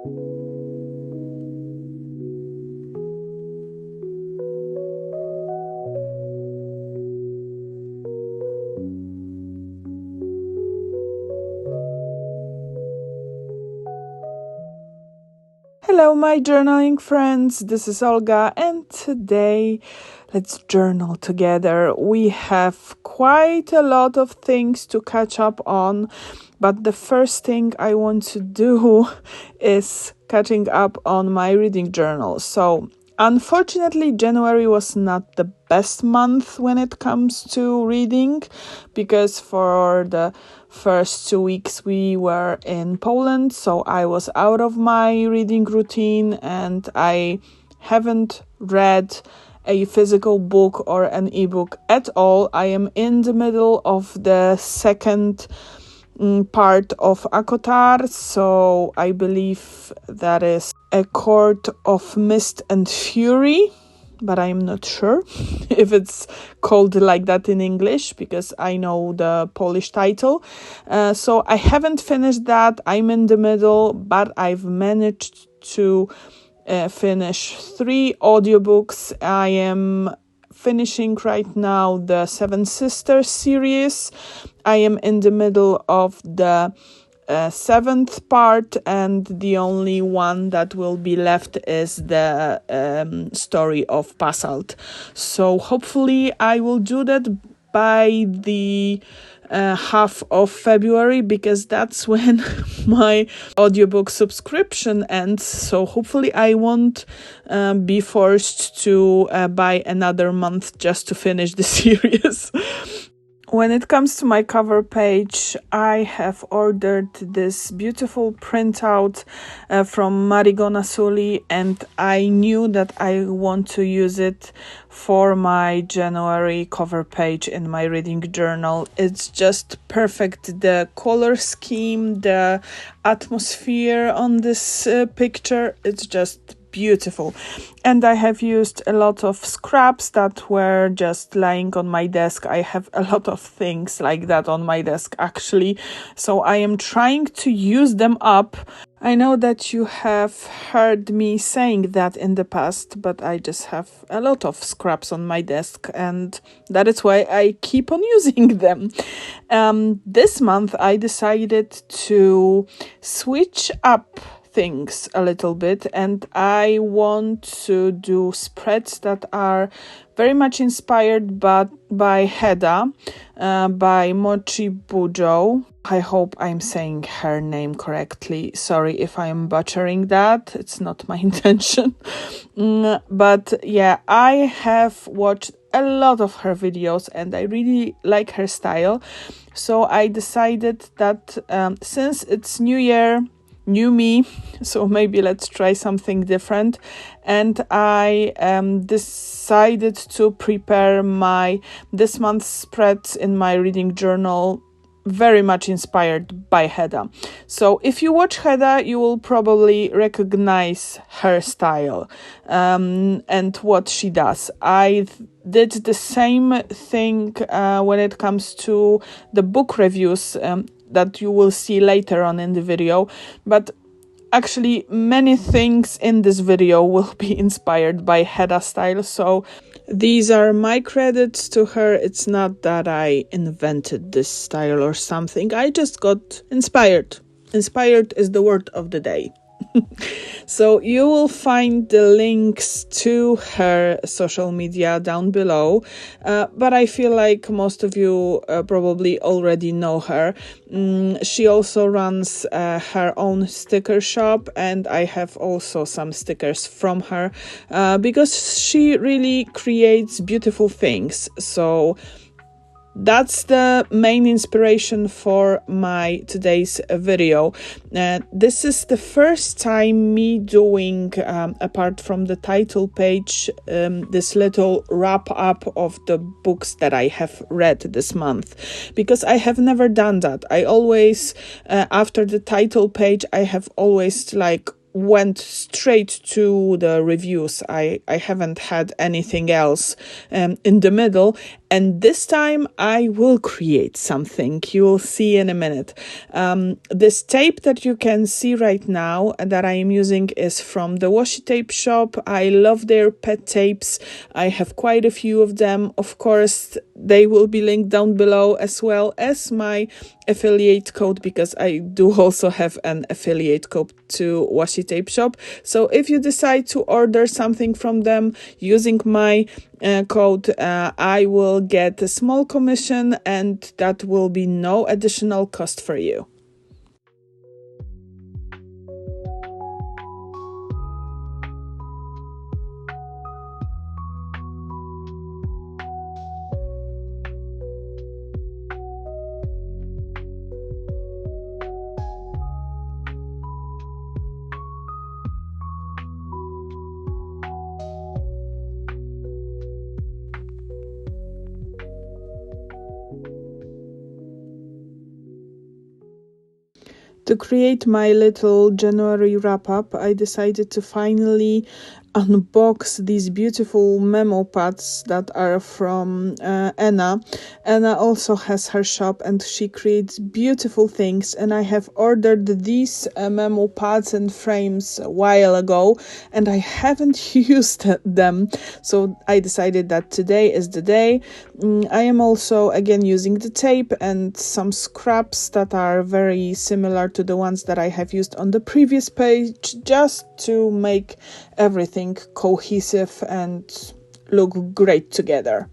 Hello, my journaling friends. This is Olga, and today let's journal together. We have quite a lot of things to catch up on, but the first thing I want to do is catching up on my reading journal. So, unfortunately, January was not the best month when it comes to reading, because for the first 2 weeks we were in Poland, so I was out of my reading routine and I haven't read a physical book or an ebook at all. I am in the middle of the second part of Akotar, so I believe that is A Court of Mist and Fury, but I'm not sure if it's called like that in English, because I know the Polish title. So I haven't finished that. I'm in the middle, but I've managed to finish 3 audiobooks. I am finishing right now the Seven Sisters series. I am in the middle of the 7th part, and the only one that will be left is the story of Basalt. So hopefully I will do that by the half of February, because that's when my audiobook subscription ends. So hopefully I won't be forced to buy another month just to finish the series. When it comes to my cover page, I have ordered this beautiful printout from Marigona Suli, and I knew that I want to use it for my January cover page in my reading journal. It's just perfect. The color scheme, the atmosphere on this picture, it's just beautiful. And I have used a lot of scraps that were just lying on my desk. I have a lot of things like that on my desk, actually, so I am trying to use them up. I know that you have heard me saying that in the past, but I just have a lot of scraps on my desk, and that is why I keep on using them. This month I decided to switch up things a little bit, and I want to do spreads that are very much inspired by Heda, by Mochi Bujo. I hope I'm saying her name correctly. Sorry if I'm butchering that. It's not my intention. But yeah, I have watched a lot of her videos and I really like her style. So I decided that since it's New Year, new me, so maybe let's try something different. And I decided to prepare my this month's spreads in my reading journal, very much inspired by Heda. So if you watch Heda, you will probably recognize her style and what she does. I did the same thing when it comes to the book reviews that you will see later on in the video, but actually many things in this video will be inspired by Heda style, so these are my credits to her. It's not that I invented this style or something, I just got inspired. Inspired is the word of the day. So you will find the links to her social media down below, but I feel like most of you probably already know her. She also runs her own sticker shop, and I have also some stickers from her because she really creates beautiful things. So that's the main inspiration for my today's video. This is the first time me doing, apart from the title page, this little wrap up of the books that I have read this month, because I have never done that. I always, after the title page, I have always went straight to the reviews. I haven't had anything else in the middle, And this time I will create something. You will see in a minute. This tape that you can see right now that I am using is from the washi tape shop. I love their pet tapes. I have quite a few of them. Of course, they will be linked down below, as well as my affiliate code, because I do also have an affiliate code to washi tape shop. So if you decide to order something from them using my code, I will get a small commission, and that will be no additional cost for you. To create my little January wrap-up, I decided to finally unbox these beautiful memo pads that are from Anna. Anna also has her shop and she creates beautiful things, and I have ordered these memo pads and frames a while ago and I haven't used them, so I decided that today is the day. I am also again using the tape and some scraps that are very similar to the ones that I have used on the previous page, just to make everything cohesive and look great together.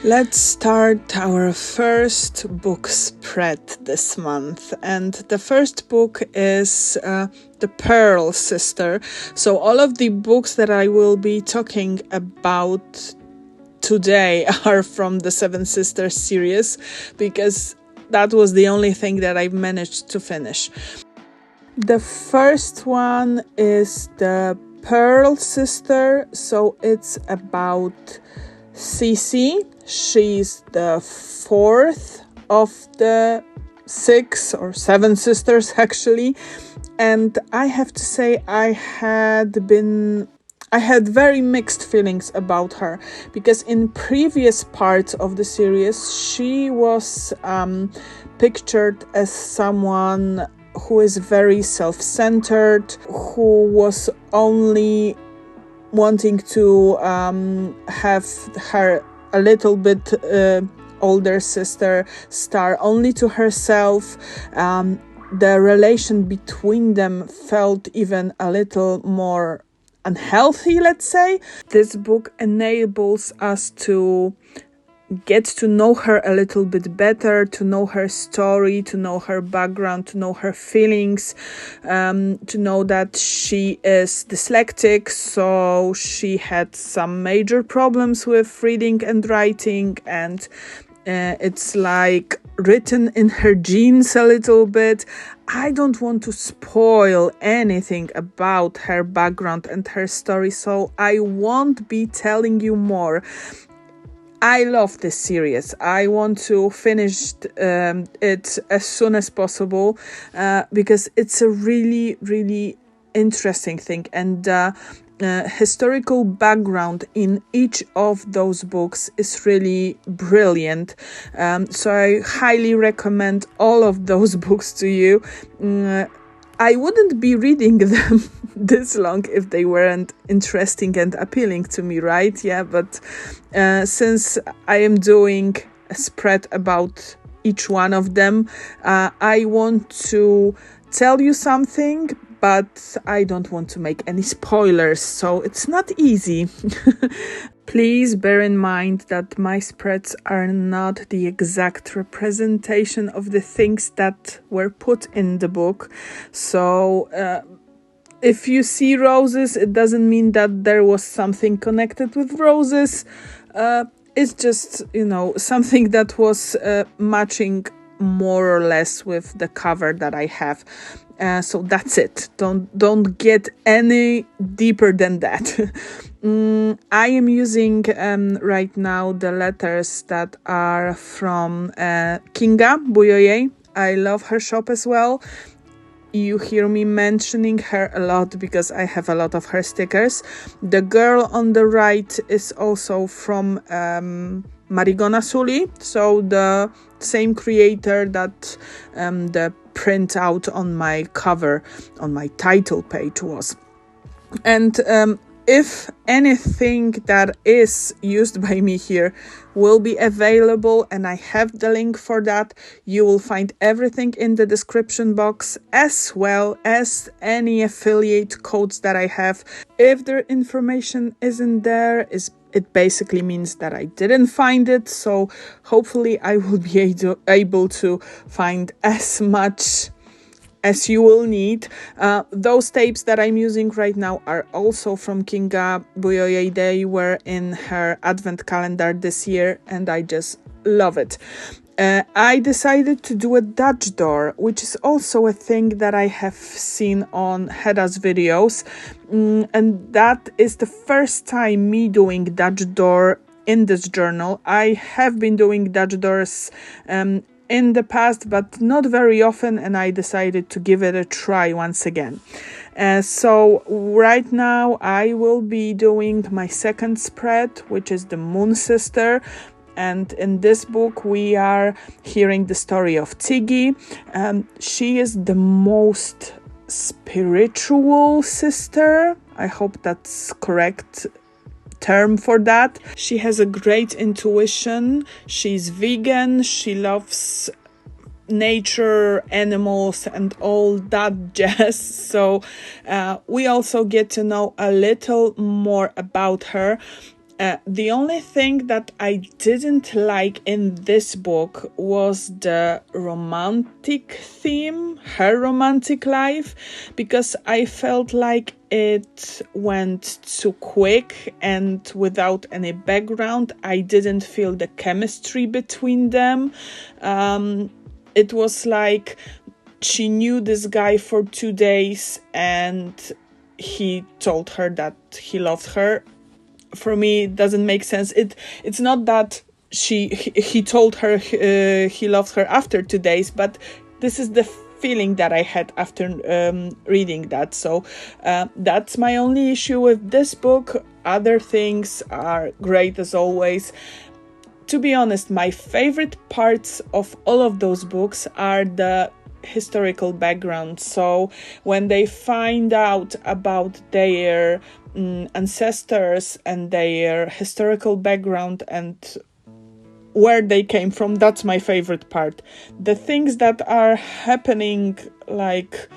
Let's start our first book spread this month, and the first book is The Pearl Sister. So all of the books that I will be talking about today are from the Seven Sisters series, because that was the only thing that I managed to finish. The first one is The Pearl Sister, so it's about Cece. She's the fourth of the 6 or 7 sisters, actually, and I have to say I had very mixed feelings about her, because in previous parts of the series she was pictured as someone who is very self-centered, who was only wanting to have her a little bit older sister star only to herself. The relation between them felt even a little more unhealthy, let's say. This book enables us to get to know her a little bit better, to know her story, to know her background, to know her feelings, to know that she is dyslexic, so she had some major problems with reading and writing, and it's like written in her genes a little bit. I don't want to spoil anything about her background and her story, so I won't be telling you more. I love this series. I want to finish it as soon as possible because it's a really, really interesting thing. And historical background in each of those books is really brilliant. So I highly recommend all of those books to you. I wouldn't be reading them this long if they weren't interesting and appealing to me, right? Yeah, but since I am doing a spread about each one of them, I want to tell you something, but I don't want to make any spoilers, so it's not easy. Please bear in mind that my spreads are not the exact representation of the things that were put in the book. So if you see roses, it doesn't mean that there was something connected with roses. It's just, something that was matching more or less with the cover that I have. So that's it. Don't get any deeper than that. I am using right now the letters that are from Kinga Buyoye. I love her shop as well. You hear me mentioning her a lot because I have a lot of her stickers. The girl on the right is also from Marigona Suli, so the same creator that the printout on my cover, on my title page was. And if anything that is used by me here will be available, and I have the link for that, you will find everything in the description box, as well as any affiliate codes that I have. If the information isn't there, it basically means that I didn't find it, so hopefully I will be able to find as much as you will need. Those tapes that I'm using right now are also from Kinga Buyoye. They were in her advent calendar this year, and I just love it. I decided to do a Dutch door, which is also a thing that I have seen on Heda's videos. And that is the first time me doing Dutch door in this journal. I have been doing Dutch doors in the past, but not very often, and I decided to give it a try once again. So right now I will be doing my second spread, which is the Moon Sister. And in this book we are hearing the story of Tiggy. She is the most spiritual sister. I hope that's correct term for that. She has a great intuition. She's vegan. She loves nature, animals, and all that jazz. So we also get to know a little more about her. The only thing that I didn't like in this book was the romantic theme, her romantic life, because I felt like it went too quick and without any background. I didn't feel the chemistry between them. It was like she knew this guy for 2 days and he told her that he loved her. For me, it doesn't make sense. It's not that he told her he loved her after 2 days, but this is the feeling that I had after reading that. So that's my only issue with this book. Other things are great as always. To be honest, my favorite parts of all of those books are the historical background. So when they find out about their ancestors and their historical background and where they came from, that's my favorite part. The things that are happening like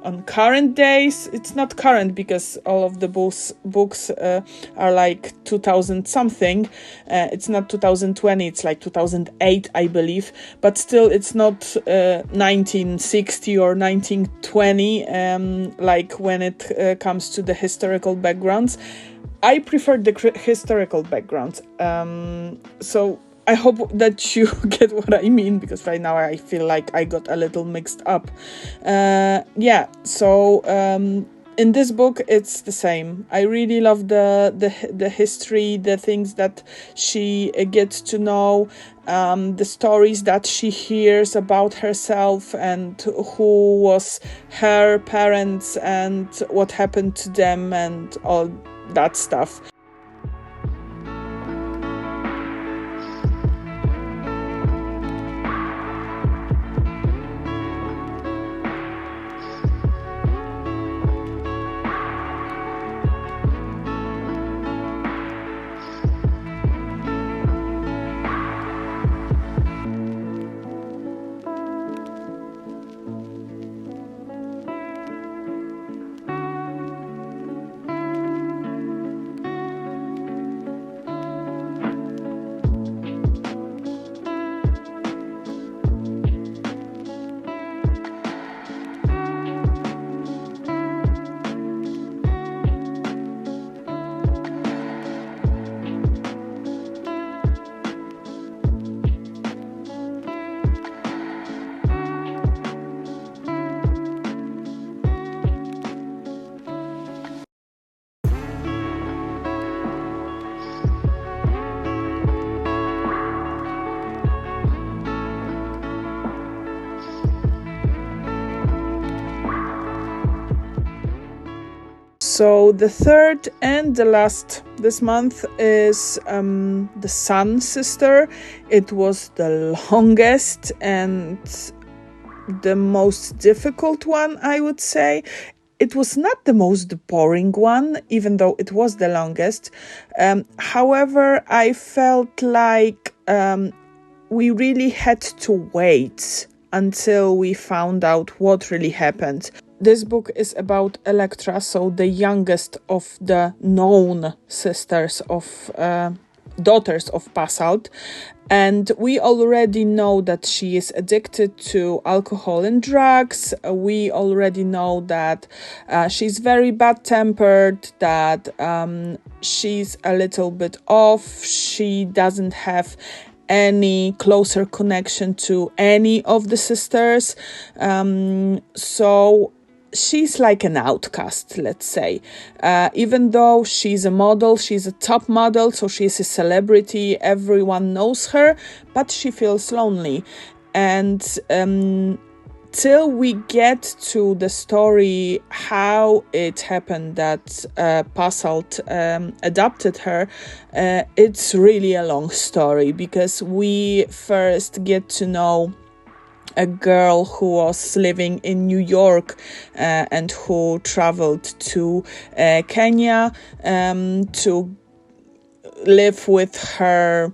on current days, it's not current because all of the books are like 2000 something. It's not 2020, it's like 2008, I believe, but still it's not 1960 or 1920 like when it comes to the historical backgrounds. I prefer the historical backgrounds. So I hope that you get what I mean, because right now I feel like I got a little mixed up. In this book, it's the same. I really love the history, the things that she gets to know, the stories that she hears about herself and who was her parents and what happened to them and all that stuff. So the third and the last this month is the Sun Sister. It was the longest and the most difficult one, I would say. It was not the most boring one, even though it was the longest. However, I felt like we really had to wait until we found out what really happened. This book is about Electra, so the youngest of the known sisters of daughters of Basalt. And we already know that she is addicted to alcohol and drugs. We already know that she's very bad-tempered, that she's a little bit off. She doesn't have any closer connection to any of the sisters. So she's like an outcast, let's say. Even though she's a model, she's a top model, so she's a celebrity, everyone knows her, but she feels lonely. And till we get to the story how it happened that Basalt adopted her, it's really a long story, because we first get to know a girl who was living in New York and who traveled to Kenya to live with her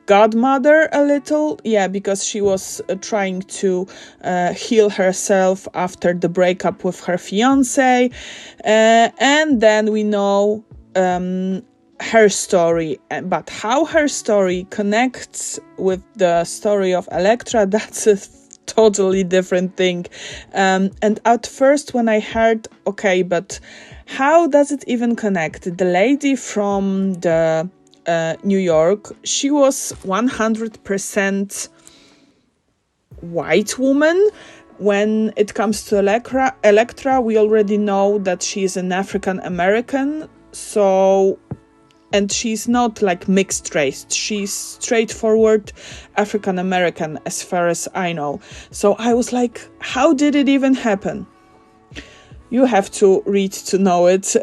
godmother a little, because she was trying to heal herself after the breakup with her fiance, and then we know her story, but how her story connects with the story of Electra, that's a totally different thing. And at first when I heard, okay, but how does it even connect? The lady from the New York, she was 100% white woman. When it comes to Electra, we already know that she is an African American, and she's not like mixed race. She's straightforward African American as far as I know. So I was like, how did it even happen? You have to read to know it.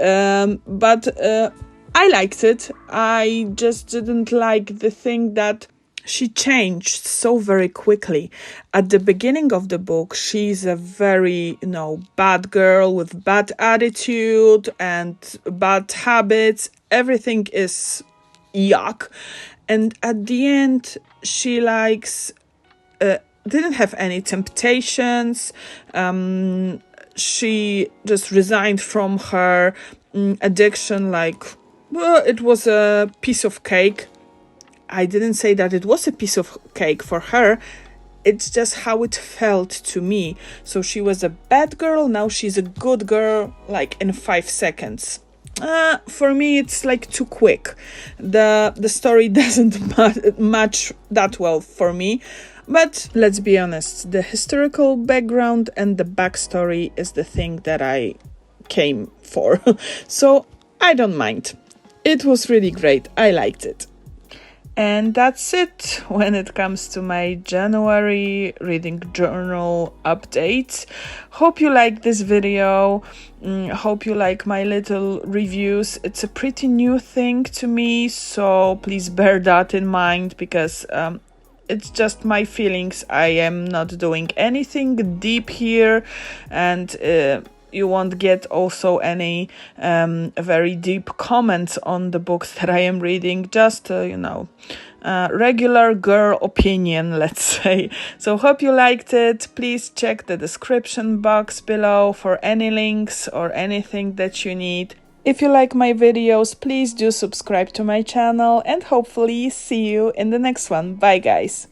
But I liked it. I just didn't like the thing that she changed so very quickly. At the beginning of the book, she's a very, bad girl with bad attitude and bad habits. Everything is yuck. And at the end, she didn't have any temptations. She just resigned from her addiction it was a piece of cake. I didn't say that it was a piece of cake for her. It's just how it felt to me. So she was a bad girl, now she's a good girl, in 5 seconds. for me it's like too quick. The story doesn't match that well for me. But let's be honest, the historical background and the backstory is the thing that I came for. So I don't mind. It was really great. I liked it. And that's it when it comes to my January reading journal updates. Hope you like this video. Hope you like my little reviews. It's a pretty new thing to me, so please bear that in mind, because it's just my feelings. I am not doing anything deep here, and you won't get also any very deep comments on the books that I am reading. Just, regular girl opinion, let's say. So hope you liked it. Please check the description box below for any links or anything that you need. If you like my videos, please do subscribe to my channel, and hopefully see you in the next one. Bye guys!